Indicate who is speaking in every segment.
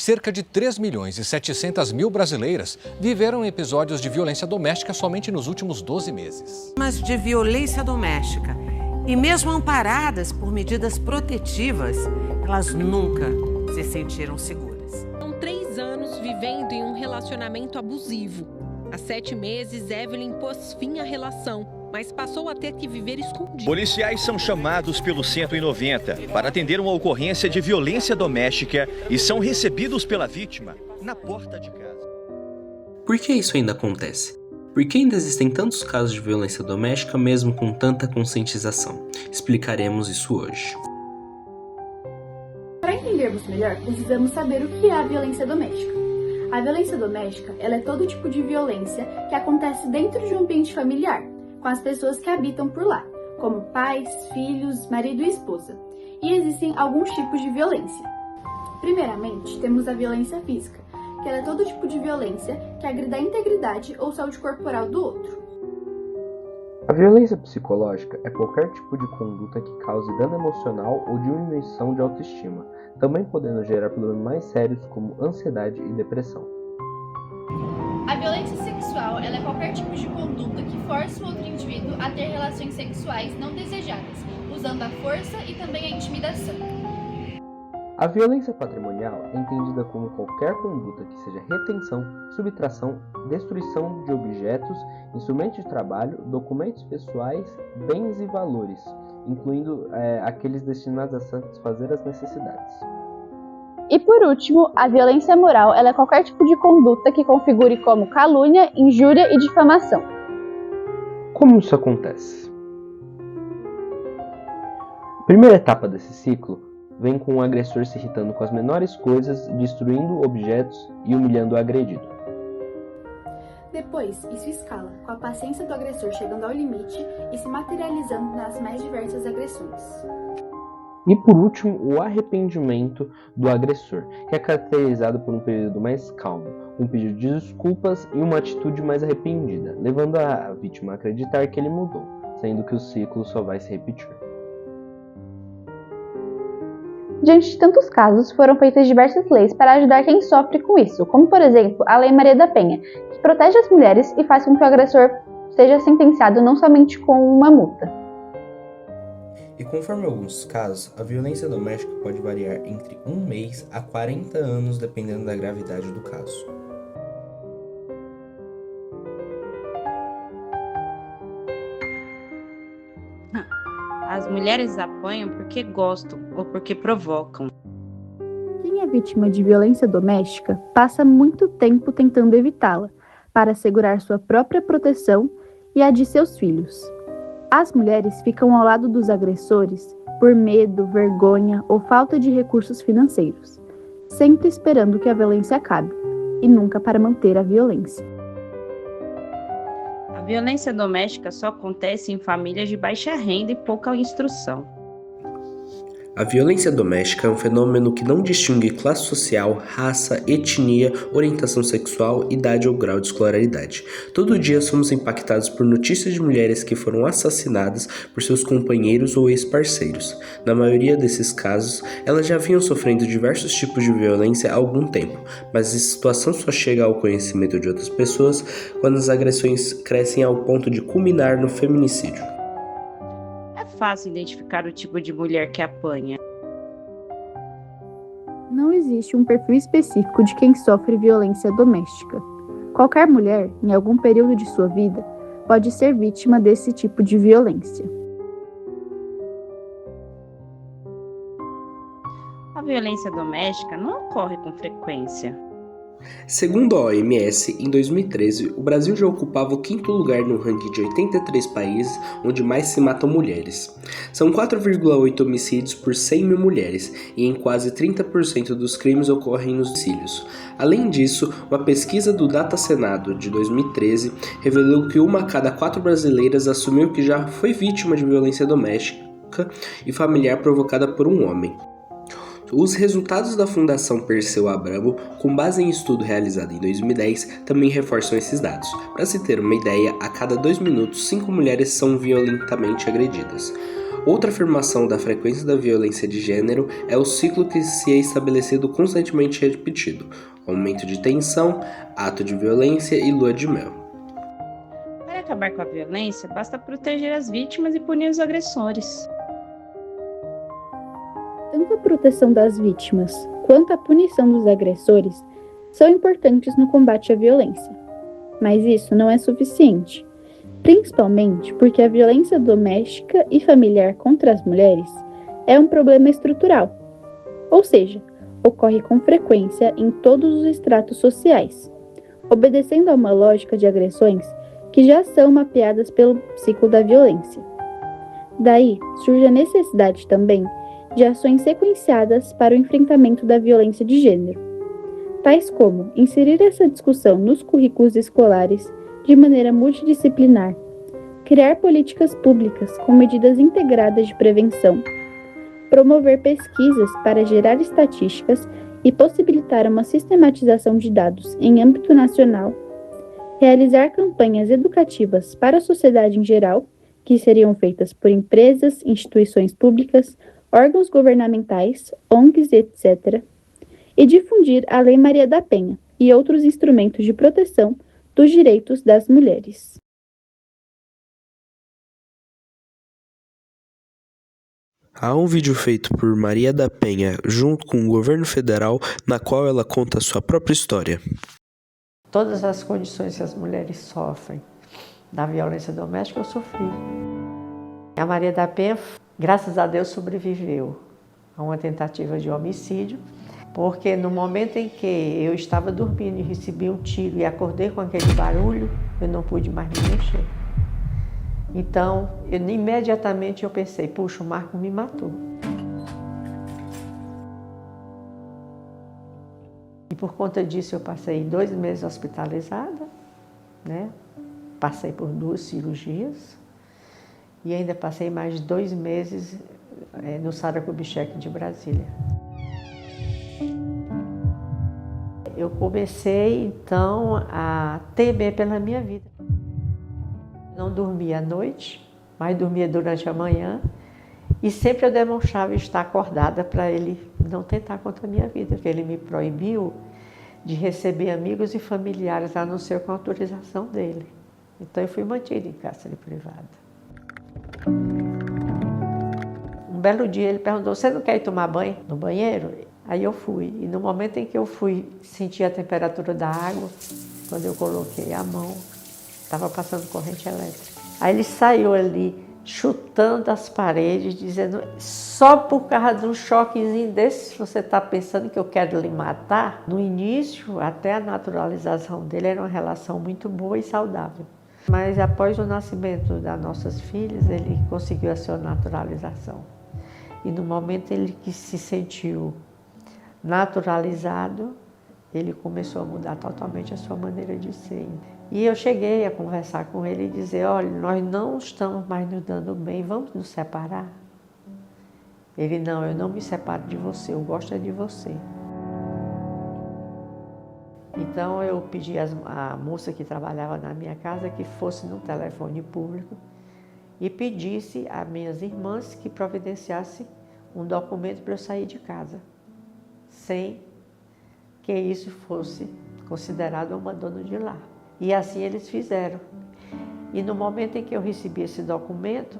Speaker 1: cerca de 3 milhões e 700 mil brasileiras viveram episódios de violência doméstica somente nos últimos 12 meses.
Speaker 2: Mas de violência doméstica. E mesmo amparadas por medidas protetivas, elas nunca se sentiram seguras.
Speaker 3: São 3 anos vivendo em um relacionamento abusivo. Há 7 meses, Evelyn pôs fim à relação, mas passou a ter que viver escondido.
Speaker 4: Policiais são chamados pelo 190 para atender uma ocorrência de violência doméstica e são recebidos pela vítima na porta de casa.
Speaker 5: Por que isso ainda acontece? Por que ainda existem tantos casos de violência doméstica mesmo com tanta conscientização? Explicaremos isso hoje.
Speaker 6: Para entendermos melhor, precisamos saber o que é a violência doméstica. A violência doméstica, ela é todo tipo de violência que acontece dentro de um ambiente familiar, com as pessoas que habitam por lá, como pais, filhos, marido e esposa. E existem alguns tipos de violência. Primeiramente, temos a violência física, que ela é todo tipo de violência que agride a integridade ou saúde corporal do outro.
Speaker 7: A violência psicológica é qualquer tipo de conduta que cause dano emocional ou diminuição de autoestima, também podendo gerar problemas mais sérios como ansiedade e depressão.
Speaker 8: A violência sexual ela é qualquer tipo de conduta que força o outro indivíduo a ter relações sexuais não desejadas, usando a força e também a intimidação.
Speaker 7: A violência patrimonial é entendida como qualquer conduta que seja retenção, subtração, destruição de objetos, instrumentos de trabalho, documentos pessoais, bens e valores, incluindo aqueles destinados a satisfazer as necessidades.
Speaker 9: E por último, a violência moral ela é qualquer tipo de conduta que configure como calúnia, injúria e difamação.
Speaker 7: Como isso acontece? A primeira etapa desse ciclo vem com o agressor se irritando com as menores coisas, destruindo objetos e humilhando o agredido.
Speaker 6: Depois, isso escala, com a paciência do agressor chegando ao limite e se materializando nas mais diversas agressões.
Speaker 7: E por último, o arrependimento do agressor, que é caracterizado por um período mais calmo, um pedido de desculpas e uma atitude mais arrependida, levando a vítima a acreditar que ele mudou, sendo que o ciclo só vai se repetir.
Speaker 9: Diante de tantos casos, foram feitas diversas leis para ajudar quem sofre com isso, como por exemplo, a Lei Maria da Penha, que protege as mulheres e faz com que o agressor seja sentenciado não somente com uma multa.
Speaker 5: E conforme alguns casos, a violência doméstica pode variar entre 1 mês a 40 anos, dependendo da gravidade do caso.
Speaker 10: As mulheres apanham porque gostam ou porque provocam.
Speaker 6: Quem é vítima de violência doméstica passa muito tempo tentando evitá-la, para assegurar sua própria proteção e a de seus filhos. As mulheres ficam ao lado dos agressores por medo, vergonha ou falta de recursos financeiros, sempre esperando que a violência acabe, e nunca para manter a violência.
Speaker 10: A violência doméstica só acontece em famílias de baixa renda e pouca instrução.
Speaker 5: A violência doméstica é um fenômeno que não distingue classe social, raça, etnia, orientação sexual, idade ou grau de escolaridade. Todo dia somos impactados por notícias de mulheres que foram assassinadas por seus companheiros ou ex-parceiros. Na maioria desses casos, elas já vinham sofrendo diversos tipos de violência há algum tempo, mas a situação só chega ao conhecimento de outras pessoas quando as agressões crescem ao ponto de culminar no feminicídio.
Speaker 10: É fácil identificar o tipo de mulher que apanha.
Speaker 6: Não existe um perfil específico de quem sofre violência doméstica. Qualquer mulher, em algum período de sua vida, pode ser vítima desse tipo de violência.
Speaker 10: A violência doméstica não ocorre com frequência.
Speaker 5: Segundo a OMS, em 2013, o Brasil já ocupava o 5º lugar no ranking de 83 países onde mais se matam mulheres. São 4,8 homicídios por 100 mil mulheres, e em quase 30% dos crimes ocorrem nos domicílios. Além disso, uma pesquisa do Data Senado de 2013 revelou que 1 a cada 4 brasileiras assumiu que já foi vítima de violência doméstica e familiar provocada por um homem. Os resultados da Fundação Perseu Abramo, com base em estudo realizado em 2010, também reforçam esses dados. Para se ter uma ideia, a cada 2 minutos, 5 mulheres são violentamente agredidas. Outra afirmação da frequência da violência de gênero é o ciclo que se é estabelecido constantemente repetido: aumento de tensão, ato de violência e lua de mel.
Speaker 10: Para acabar com a violência, basta proteger as vítimas e punir os agressores.
Speaker 6: Tanto a proteção das vítimas quanto a punição dos agressores são importantes no combate à violência. Mas isso não é suficiente, principalmente porque a violência doméstica e familiar contra as mulheres é um problema estrutural, ou seja, ocorre com frequência em todos os estratos sociais, obedecendo a uma lógica de agressões que já são mapeadas pelo ciclo da violência. Daí surge a necessidade também de ações sequenciadas para o enfrentamento da violência de gênero, tais como inserir essa discussão nos currículos escolares de maneira multidisciplinar, criar políticas públicas com medidas integradas de prevenção, promover pesquisas para gerar estatísticas e possibilitar uma sistematização de dados em âmbito nacional, realizar campanhas educativas para a sociedade em geral, que seriam feitas por empresas, instituições públicas, órgãos governamentais, ONGs, etc., e difundir a Lei Maria da Penha e outros instrumentos de proteção dos direitos das mulheres.
Speaker 5: Há um vídeo feito por Maria da Penha junto com o governo federal, na qual ela conta a sua própria história.
Speaker 11: Todas as condições que as mulheres sofrem da violência doméstica eu sofri. A Maria da Penha, graças a Deus, sobreviveu a uma tentativa de homicídio, porque no momento em que eu estava dormindo e recebi um tiro e acordei com aquele barulho, eu não pude mais me mexer. Então, imediatamente eu pensei, puxa, o Marco me matou. E por conta disso eu passei 2 meses hospitalizada, né? Passei por 2 cirurgias e ainda passei mais 2 meses no Sara Kubitschek de Brasília. Eu comecei então a temer pela minha vida. Não dormia à noite, mas dormia durante a manhã e sempre eu demonstrava estar acordada para ele não tentar contra a minha vida, porque ele me proibiu de receber amigos e familiares, a não ser com a autorização dele. Então eu fui mantida em cárcere privado. Um belo dia ele perguntou, você não quer ir tomar banho no banheiro? Aí eu fui, e no momento em que eu fui sentir a temperatura da água, quando eu coloquei a mão, estava passando corrente elétrica. Aí ele saiu ali, chutando as paredes, dizendo, só por causa de um choquezinho desse, você está pensando que eu quero lhe matar? No início, até a naturalização dele era uma relação muito boa e saudável. Mas após o nascimento das nossas filhas, ele conseguiu a sua naturalização. E no momento em que se sentiu naturalizado, ele começou a mudar totalmente a sua maneira de ser. E eu cheguei a conversar com ele e dizer, olha, nós não estamos mais nos dando bem, vamos nos separar? Ele, não, eu não me separo de você, eu gosto é de você. Então eu pedi à moça que trabalhava na minha casa que fosse no telefone público e pedisse às minhas irmãs que providenciasse um documento para eu sair de casa, sem que isso fosse considerado um abandono de lar. E assim eles fizeram. E no momento em que eu recebi esse documento,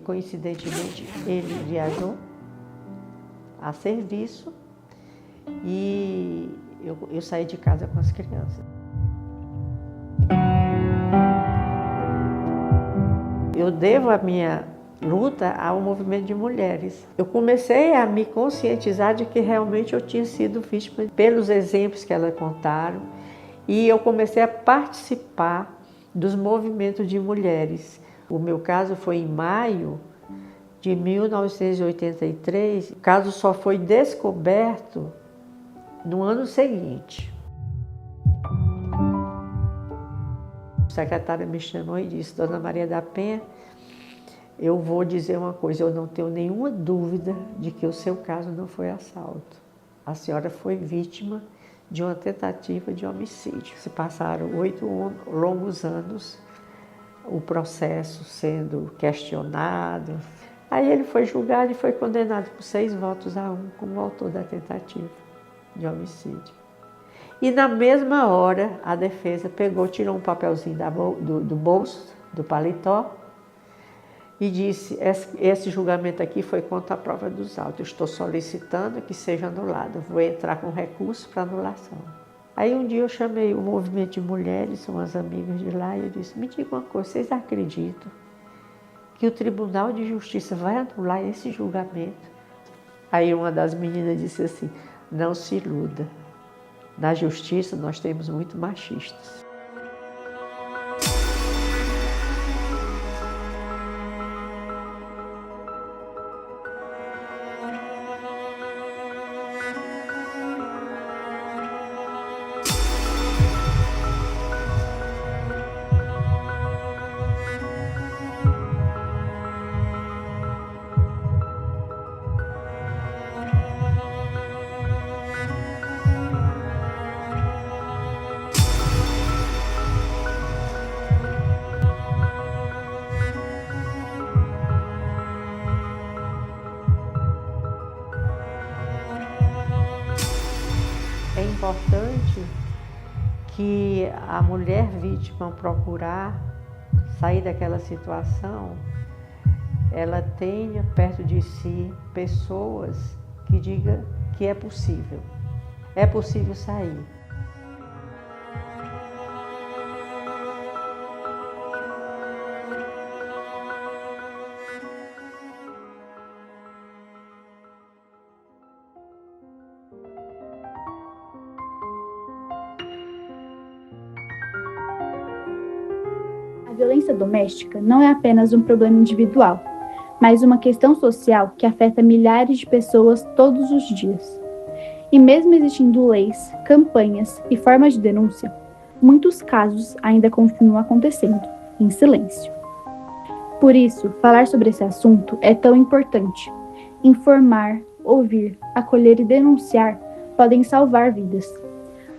Speaker 11: coincidentemente, ele viajou a serviço e eu saí de casa com as crianças. Eu devo a minha luta ao movimento de mulheres. Eu comecei a me conscientizar de que realmente eu tinha sido vítima pelos exemplos que elas contaram e eu comecei a participar dos movimentos de mulheres. O meu caso foi em maio de 1983. O caso só foi descoberto no ano seguinte. A secretária me chamou e disse, Dona Maria da Penha, eu vou dizer uma coisa, eu não tenho nenhuma dúvida de que o seu caso não foi assalto. A senhora foi vítima de uma tentativa de homicídio. Se passaram 8 longos anos, o processo sendo questionado. Aí ele foi julgado e foi condenado por 6 votos a 1 como autor da tentativa de homicídio. E na mesma hora, a defesa pegou, tirou um papelzinho do bolso, do paletó, e disse, esse julgamento aqui foi contra a prova dos autos, estou solicitando que seja anulado, vou entrar com recurso para anulação. Aí um dia eu chamei o movimento de mulheres, umas amigas de lá, e eu disse, me diga uma coisa, vocês acreditam que o Tribunal de Justiça vai anular esse julgamento? Aí uma das meninas disse assim, não se iluda, na justiça nós temos muito machistas. É importante que a mulher vítima, ao procurar sair daquela situação, ela tenha perto de si pessoas que digam que é possível sair.
Speaker 6: A violência doméstica não é apenas um problema individual, mas uma questão social que afeta milhares de pessoas todos os dias. E mesmo existindo leis, campanhas e formas de denúncia, muitos casos ainda continuam acontecendo, em silêncio. Por isso, falar sobre esse assunto é tão importante. Informar, ouvir, acolher e denunciar podem salvar vidas.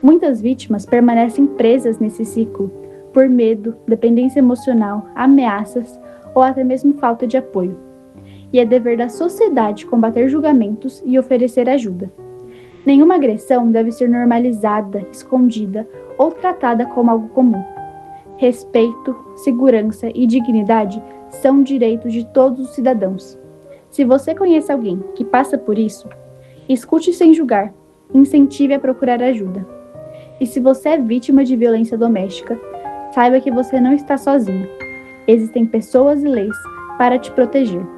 Speaker 6: Muitas vítimas permanecem presas nesse ciclo, por medo, dependência emocional, ameaças ou até mesmo falta de apoio. E é dever da sociedade combater julgamentos e oferecer ajuda. Nenhuma agressão deve ser normalizada, escondida ou tratada como algo comum. Respeito, segurança e dignidade são direitos de todos os cidadãos. Se você conhece alguém que passa por isso, escute sem julgar, incentive a procurar ajuda. E se você é vítima de violência doméstica, saiba que você não está sozinho. Existem pessoas e leis para te proteger.